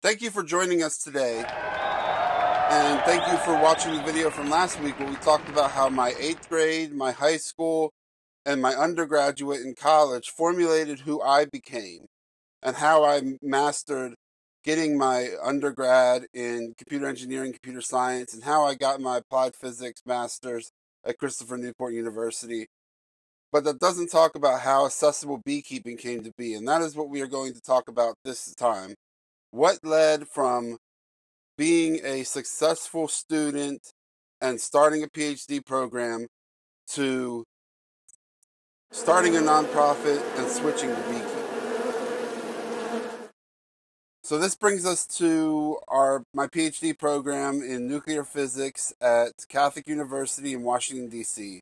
Thank you for joining us today, and thank you for watching the video from last week where we talked about how my 8th grade, my high school, and my undergraduate in college formulated who I became and how I mastered getting my undergrad in computer engineering, computer science, and how I got my applied physics master's at Christopher Newport University. But that doesn't talk about how accessible beekeeping came to be, and that is what we are going to talk about this time. What led from being a successful student and starting a PhD program to starting a nonprofit and switching to beekeeping. So this brings us to my PhD program in nuclear physics at Catholic University in Washington, D.C.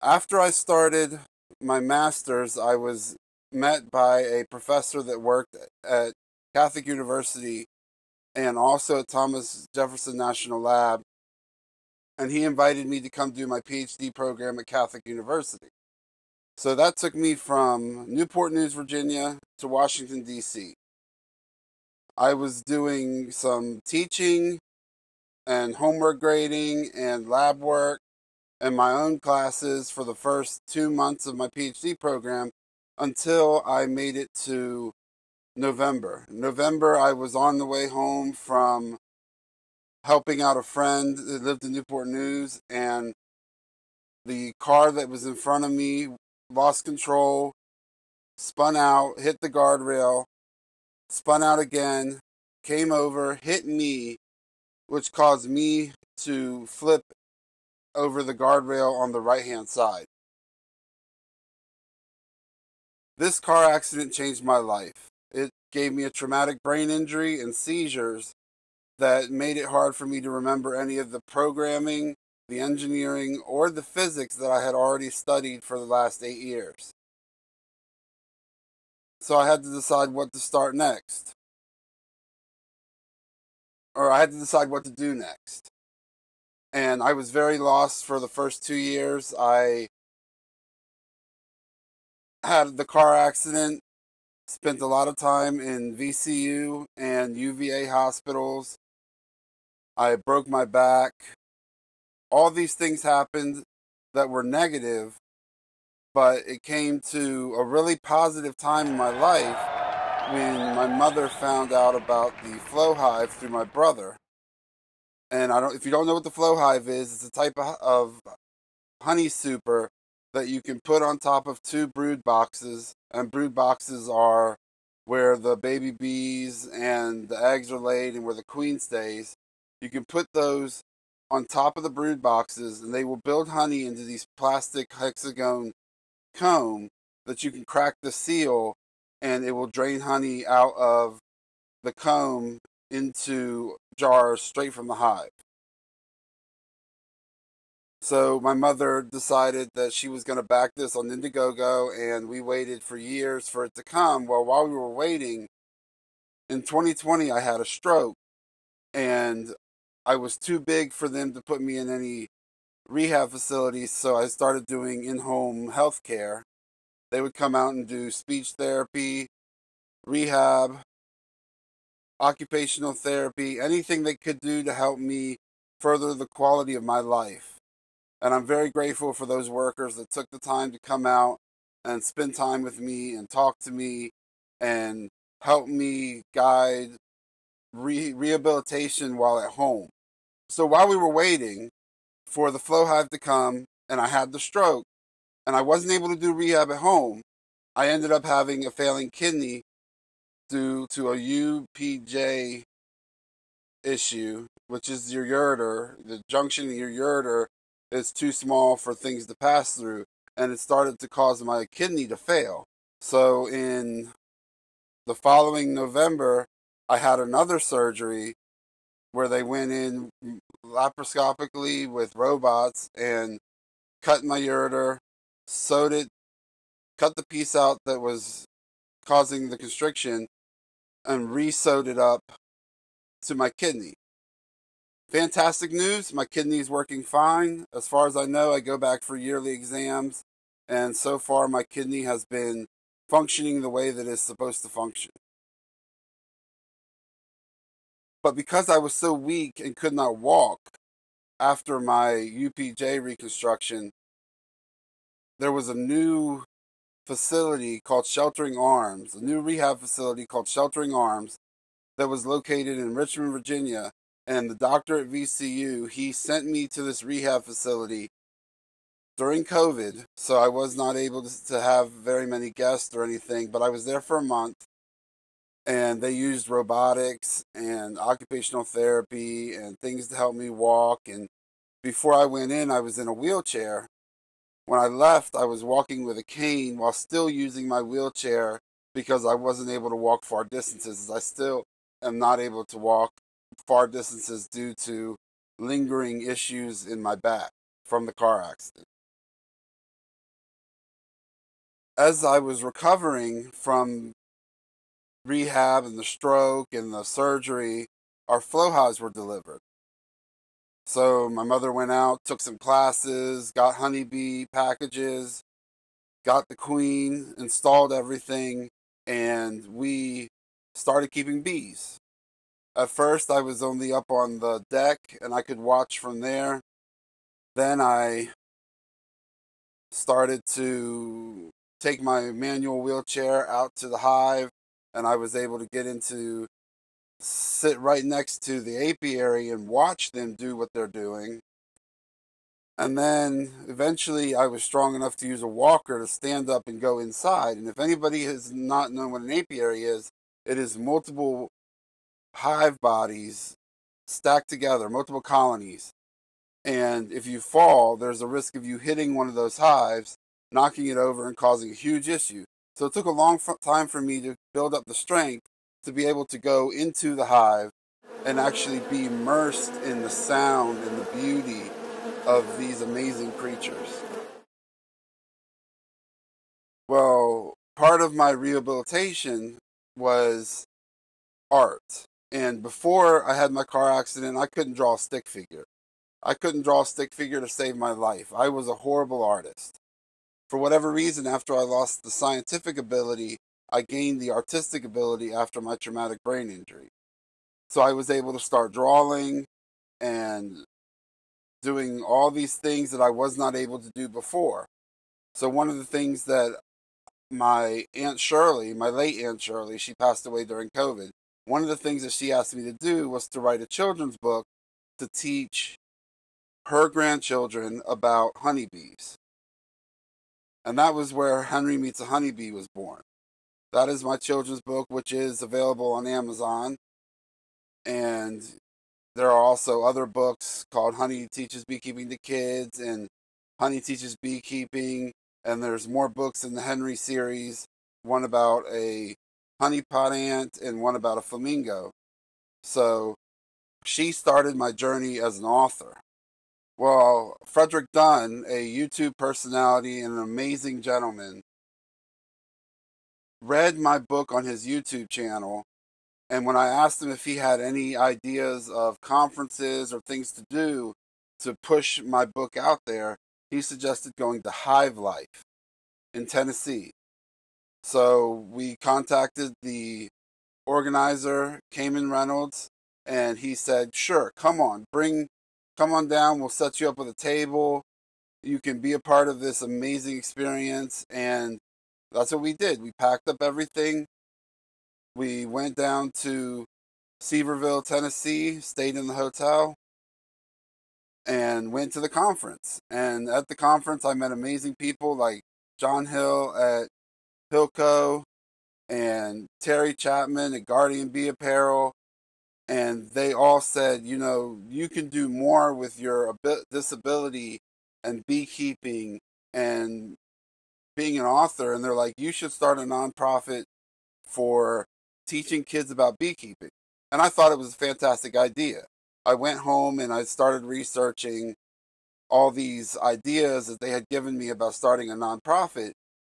After I started my master's, I was met by a professor that worked at Catholic University and also at Thomas Jefferson National Lab, and he invited me to come do my PhD program at Catholic University. So that took me from Newport News, Virginia to Washington, D.C. I was doing some teaching and homework grading and lab work and my own classes for the first 2 months of my PhD program until I made it to November. November, I was on the way home from helping out a friend that lived in Newport News, and the car that was in front of me lost control, spun out, hit the guardrail, spun out again, came over, hit me, which caused me to flip over the guardrail on the right-hand side. This car accident changed my life. It gave me a traumatic brain injury and seizures that made it hard for me to remember any of the programming, the engineering, or the physics that I had already studied for the last 8 years. So I had to decide what to start next. Or I had to decide what to do next. And I was very lost for the first 2 years. I had the car accident, spent a lot of time in VCU and UVA hospitals. I broke my back. All these things happened that were negative, but it came to a really positive time in my life when my mother found out about the flow hive through my brother. And if you don't know what the flow hive is, it's a type of honey super that you can put on top of 2 brood boxes, and brood boxes are where the baby bees and the eggs are laid and where the queen stays. You can put those on top of the brood boxes, and they will build honey into these plastic hexagon comb that you can crack the seal, and it will drain honey out of the comb into jars straight from the hive. So my mother decided that she was going to back this on Indiegogo, and we waited for years for it to come. Well, while we were waiting, in 2020, I had a stroke, and I was too big for them to put me in any rehab facilities, so I started doing in-home health care. They would come out and do speech therapy, rehab, occupational therapy, anything they could do to help me further the quality of my life. And I'm very grateful for those workers that took the time to come out and spend time with me and talk to me and help me guide rehabilitation while at home. So while we were waiting for the flow hive to come and I had the stroke and I wasn't able to do rehab at home, I ended up having a failing kidney due to a UPJ issue, which is your ureter. The junction in your ureter is too small for things to pass through, and it started to cause my kidney to fail. So in the following November, I had another surgery where they went in laparoscopically with robots and cut my ureter, sewed it, cut the piece out that was causing the constriction, and re-sewed it up to my kidney. Fantastic news, my kidney is working fine. As far as I know, I go back for yearly exams, and so far my kidney has been functioning the way that it's supposed to function. But because I was so weak and could not walk after my UPJ reconstruction, there was a new facility called Sheltering Arms, a new rehab facility called Sheltering Arms that was located in Richmond, Virginia. And the doctor at VCU, he sent me to this rehab facility during COVID, so I was not able to have very many guests or anything, but I was there for a month, and they used robotics and occupational therapy and things to help me walk. And before I went in, I was in a wheelchair. When I left, I was walking with a cane while still using my wheelchair because I wasn't able to walk far distances. I still am not able to walk far distances due to lingering issues in my back from the car accident. As I was recovering from rehab and the stroke and the surgery, our flow hives were delivered. So my mother went out, took some classes, got honeybee packages, got the queen, installed everything, and we started keeping bees. At first, I was only up on the deck and I could watch from there. Then I started to take my manual wheelchair out to the hive, and I was able to get into sit right next to the apiary and watch them do what they're doing. And then eventually I was strong enough to use a walker to stand up and go inside. And if anybody has not known what an apiary is, it is multiple hive bodies stacked together, multiple colonies. And if you fall, there's a risk of you hitting one of those hives, knocking it over, and causing a huge issue. So it took a long time for me to build up the strength to be able to go into the hive and actually be immersed in the sound and the beauty of these amazing creatures. Well, part of my rehabilitation was art. And before I had my car accident, I couldn't draw a stick figure. I couldn't draw a stick figure to save my life. I was a horrible artist. For whatever reason, after I lost the scientific ability, I gained the artistic ability after my traumatic brain injury. So I was able to start drawing and doing all these things that I was not able to do before. So one of the things that my Aunt Shirley, my late Aunt Shirley, she passed away during COVID. One of the things that she asked me to do was to write a children's book to teach her grandchildren about honeybees. And that was where Henry Meets a Honeybee was born. That is my children's book, which is available on Amazon. And there are also other books called Honey Teaches Beekeeping to Kids and Honey Teaches Beekeeping. And there's more books in the Henry series, one about a honeypot ant and one about a flamingo. So she started my journey as an author. Well, Frederick Dunn, a YouTube personality and an amazing gentleman, read my book on his YouTube channel. And when I asked him if he had any ideas of conferences or things to do to push my book out there, he suggested going to Hive Life in Tennessee. So we contacted the organizer, Cayman Reynolds, and he said, sure, come on down. We'll set you up with a table. You can be a part of this amazing experience. And that's what we did. We packed up everything. We went down to Sevierville, Tennessee, stayed in the hotel, and went to the conference. And at the conference, I met amazing people like John Hill at Hilco and Terry Chapman at Guardian Bee Apparel. And they all said, you know, you can do more with your disability and beekeeping and being an author. And they're like, you should start a nonprofit for teaching kids about beekeeping. And I thought it was a fantastic idea. I went home and I started researching all these ideas that they had given me about starting a nonprofit.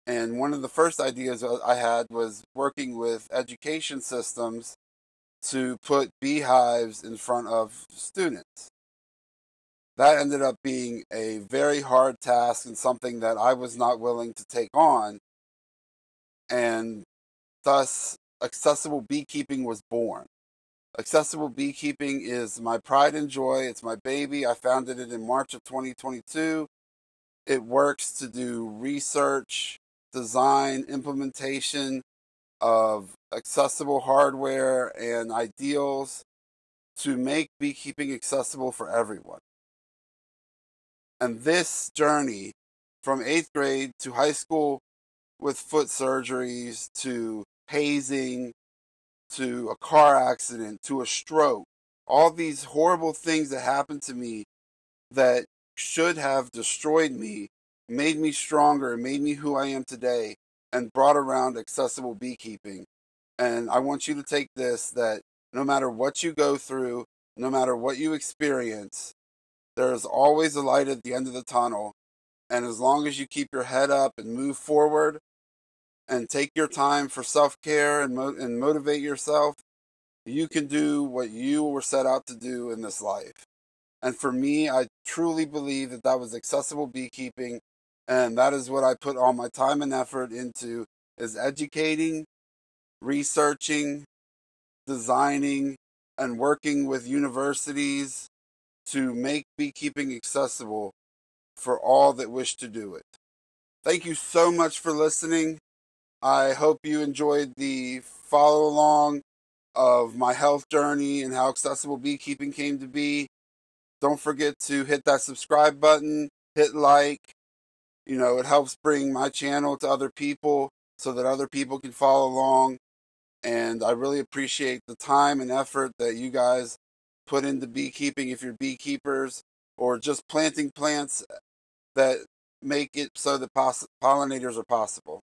And one of the first ideas I had was working with education systems to put beehives in front of students. That ended up being a very hard task and something that I was not willing to take on. And thus, accessible beekeeping was born. Accessible Beekeeping is my pride and joy. It's my baby. I founded it in March of 2022. It works to do research, design, implementation of accessible hardware and ideals to make beekeeping accessible for everyone. And this journey from 8th grade to high school with foot surgeries to hazing to a car accident to a stroke, all these horrible things that happened to me that should have destroyed me, made me stronger, made me who I am today, and brought around accessible beekeeping. And I want you to take this, that no matter what you go through, no matter what you experience, there is always a light at the end of the tunnel. And as long as you keep your head up and move forward and take your time for self-care and motivate yourself, you can do what you were set out to do in this life. And for me, I truly believe that that was accessible beekeeping, and that is what I put all my time and effort into, is educating, researching, designing, and working with universities to make beekeeping accessible for all that wish to do it. Thank you so much for listening. I hope you enjoyed the follow along of my health journey and how accessible beekeeping came to be. Don't forget to hit that subscribe button, hit like. It helps bring my channel to other people so that other people can follow along. And I really appreciate the time and effort that you guys put into beekeeping if you're beekeepers or just planting plants that make it so that pollinators are possible.